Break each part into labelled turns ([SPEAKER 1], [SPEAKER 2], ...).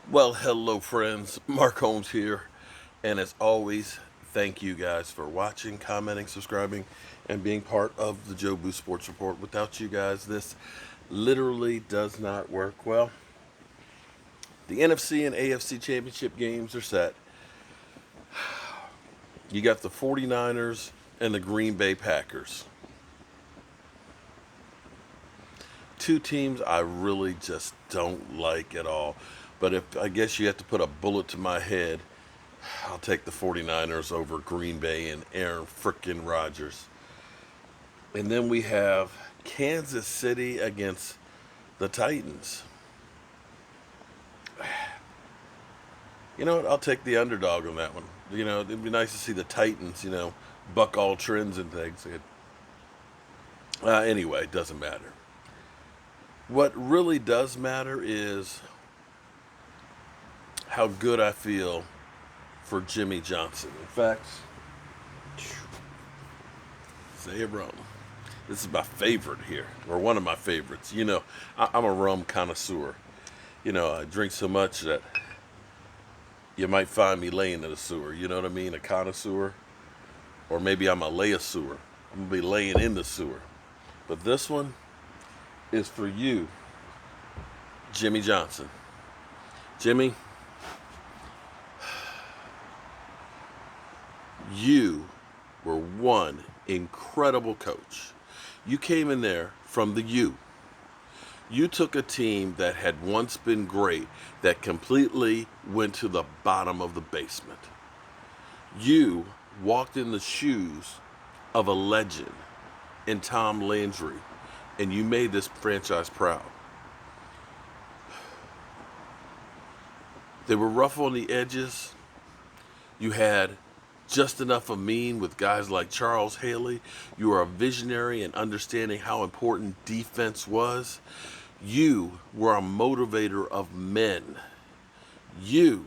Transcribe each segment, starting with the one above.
[SPEAKER 1] Well, hello, friends. Mark Holmes here. And as always, thank you guys for watching, commenting, subscribing, and being part of the Joe Boo Sports Report. Without you guys, this literally does not work. Well, the NFC and AFC championship games are set. You got the 49ers and the Green Bay Packers. Two teams I really just don't like at all. But if I guess you have to put a bullet to my head, I'll take the 49ers over Green Bay and Aaron frickin' Rodgers. And then we have Kansas City against the Titans. You know what? I'll take the underdog on that one. It'd be nice to see the Titans, buck all trends and things. Anyway, it doesn't matter. What really does matter is how good I feel for Jimmy Johnson. In fact, say it wrong. This is my favorite here, or one of my favorites. I'm a rum connoisseur. I drink so much that you might find me laying in a sewer. You know what I mean? A connoisseur. Or maybe I'm a layosaur. I'm going to be laying in the sewer. But this one is for you, Jimmy Johnson. Jimmy, you were one incredible coach. You came in there from the U. You took a team that had once been great that completely went to the bottom of the basement. You walked in the shoes of a legend in Tom Landry, and you made this franchise proud. They were rough on the edges. You had just enough of mean with guys like Charles Haley. You were a visionary in understanding how important defense was. You were a motivator of men. You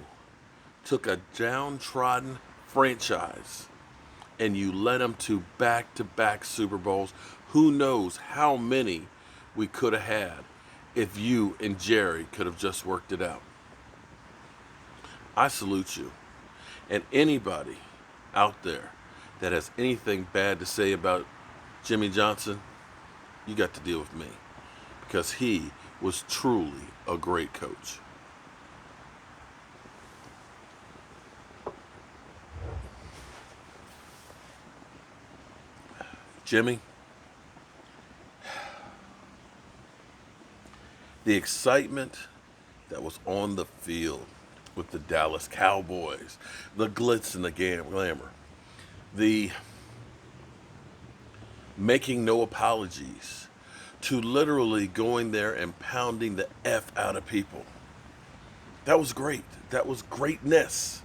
[SPEAKER 1] took a downtrodden franchise and you led them to back Super Bowls. Who knows how many we could have had if you and Jerry could have just worked it out. I salute you. And anybody out there that has anything bad to say about Jimmy Johnson, you got to deal with me. Because he was truly a great coach. Jimmy, the excitement that was on the field with the Dallas Cowboys, the glitz and the glamour, the making no apologies, to literally going there and pounding the F out of people. That was great. That was greatness.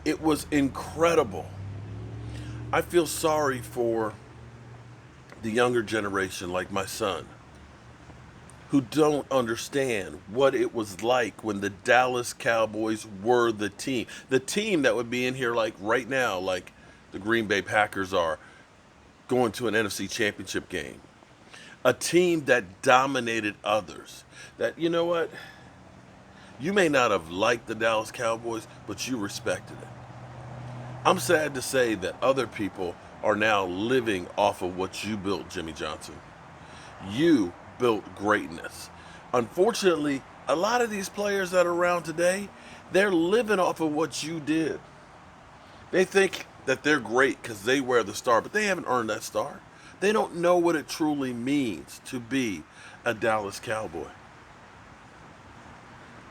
[SPEAKER 1] It was incredible. I feel sorry for the younger generation, like my son, who don't understand what it was like when the Dallas Cowboys were the team. The team that would be in here like right now, like the Green Bay Packers are going to an NFC championship game. A team that dominated others. That, you know what? You may not have liked the Dallas Cowboys, but you respected it. I'm sad to say that other people are now living off of what you built, Jimmy Johnson. You built greatness. Unfortunately, a lot of these players that are around today, they're living off of what you did. They think that they're great because they wear the star, but they haven't earned that star. They don't know what it truly means to be a Dallas Cowboy.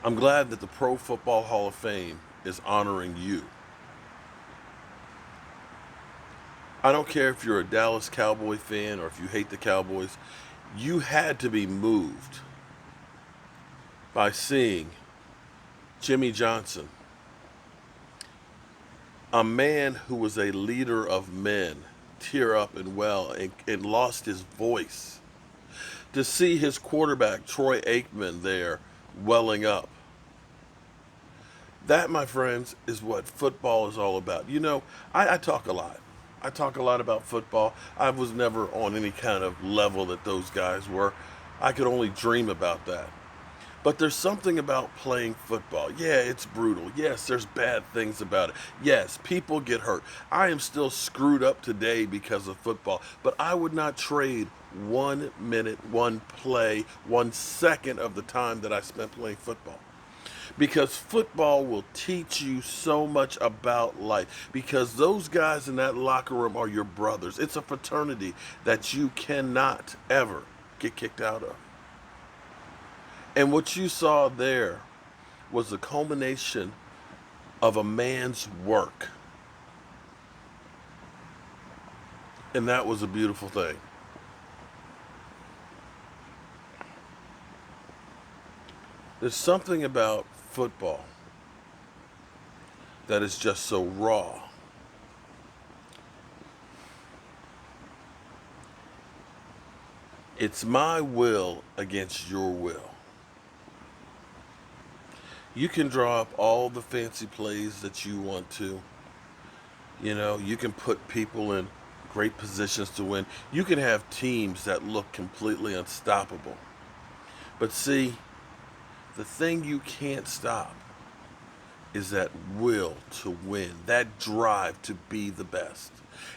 [SPEAKER 1] I'm glad that the Pro Football Hall of Fame is honoring you. I don't care if you're a Dallas Cowboy fan or if you hate the Cowboys, you had to be moved by seeing Jimmy Johnson, a man who was a leader of men, tear up and well and lost his voice. To see his quarterback, Troy Aikman, there welling up. That, my friends, is what football is all about. I talk a lot. I talk a lot about football. I was never on any kind of level that those guys were. I could only dream about that. But there's something about playing football. Yeah, it's brutal. Yes, there's bad things about it. Yes, people get hurt. I am still screwed up today because of football, but I would not trade 1 minute, one play, 1 second of the time that I spent playing football. Because football will teach you so much about life. Because those guys in that locker room are your brothers. It's a fraternity that you cannot ever get kicked out of. And what you saw there was the culmination of a man's work. And that was a beautiful thing. There's something about football that is just so raw. It's my will against your will. You can draw up all the fancy plays that you want to. You know, you can put people in great positions to win. You can have teams that look completely unstoppable. But see, the thing you can't stop is that will to win, that drive to be the best.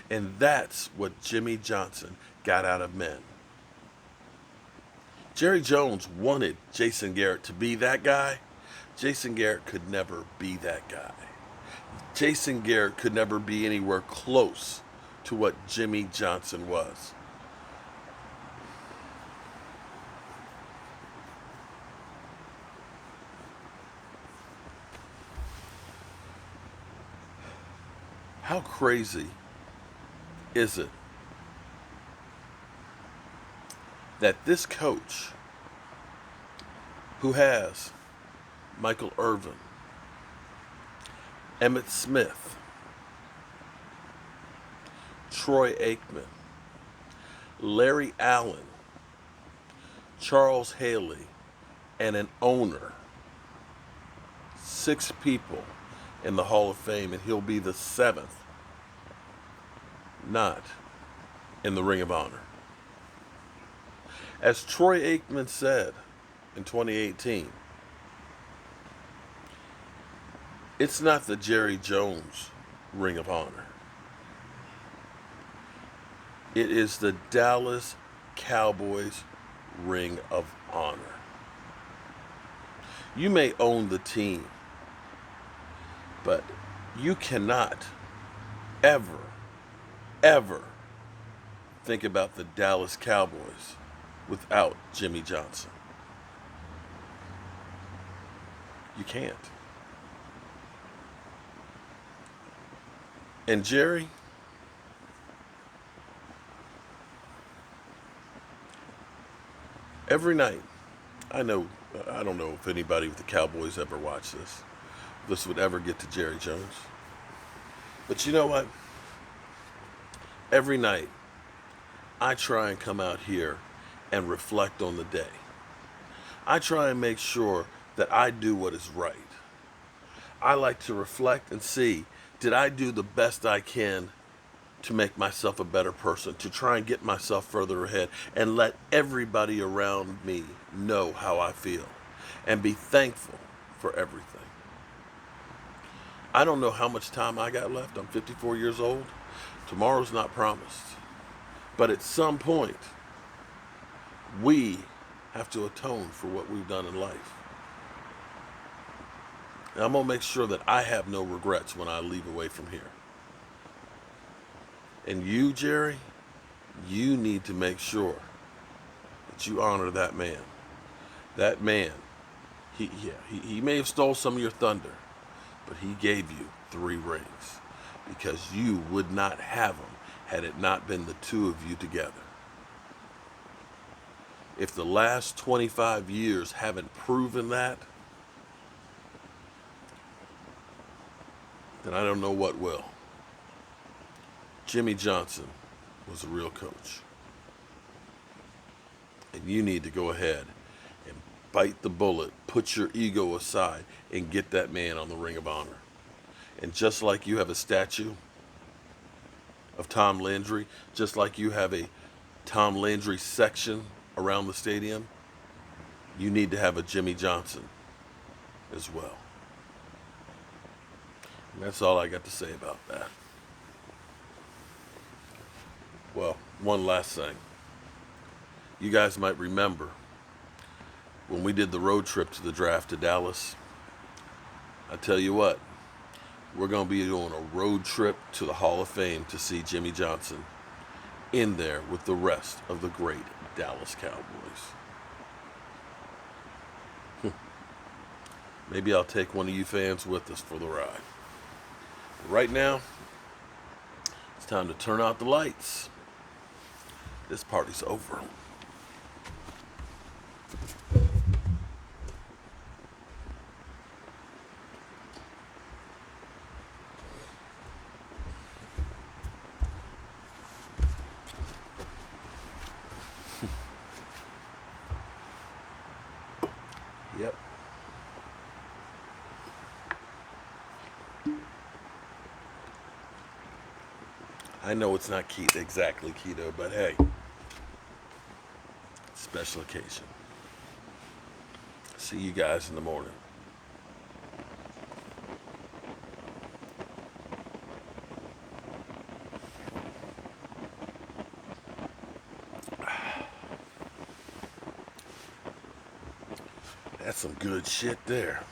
[SPEAKER 1] And that's what Jimmy Johnson got out of men. Jerry Jones wanted Jason Garrett to be that guy. Jason Garrett could never be that guy. Jason Garrett could never be anywhere close to what Jimmy Johnson was. How crazy is it that this coach, who has Michael Irvin, Emmitt Smith, Troy Aikman, Larry Allen, Charles Haley, and an owner, 6 people in the Hall of Fame, and he'll be the 7th not in the Ring of Honor. As Troy Aikman said in 2018, it's not the Jerry Jones Ring of Honor. It is the Dallas Cowboys Ring of Honor. You may own the team, but you cannot ever, ever think about the Dallas Cowboys without Jimmy Johnson. You can't. And Jerry, every night, I don't know if anybody with the Cowboys ever watched this. This would ever get to Jerry Jones. But you know what? Every night, I try and come out here and reflect on the day. I try and make sure that I do what is right. I like to reflect and see, did I do the best I can to make myself a better person, to try and get myself further ahead, and let everybody around me know how I feel, and be thankful for everything. I don't know how much time I got left. I'm 54 years old. Tomorrow's not promised. But at some point, we have to atone for what we've done in life. And I'm going to make sure that I have no regrets when I leave away from here. And you, Jerry, you need to make sure that you honor that man. That man, he may have stole some of your thunder, but he gave you 3 rings because you would not have them had it not been the 2 of you together. If the last 25 years haven't proven that, then I don't know what will. Jimmy Johnson was a real coach. And you need to go ahead and bite the bullet, put your ego aside, and get that man on the Ring of Honor. And just like you have a statue of Tom Landry, just like you have a Tom Landry section around the stadium, you need to have a Jimmy Johnson as well. And that's all I got to say about that. Well, one last thing. You guys might remember when we did the road trip to the draft to Dallas. I tell you what, we're going to be doing a road trip to the Hall of Fame to see Jimmy Johnson in there with the rest of the great Dallas Cowboys. Maybe I'll take one of you fans with us for the ride. But right now, it's time to turn out the lights. This party's over. Yep. I know it's not exactly keto, but hey, special occasion. See you guys in the morning. That's some good shit there.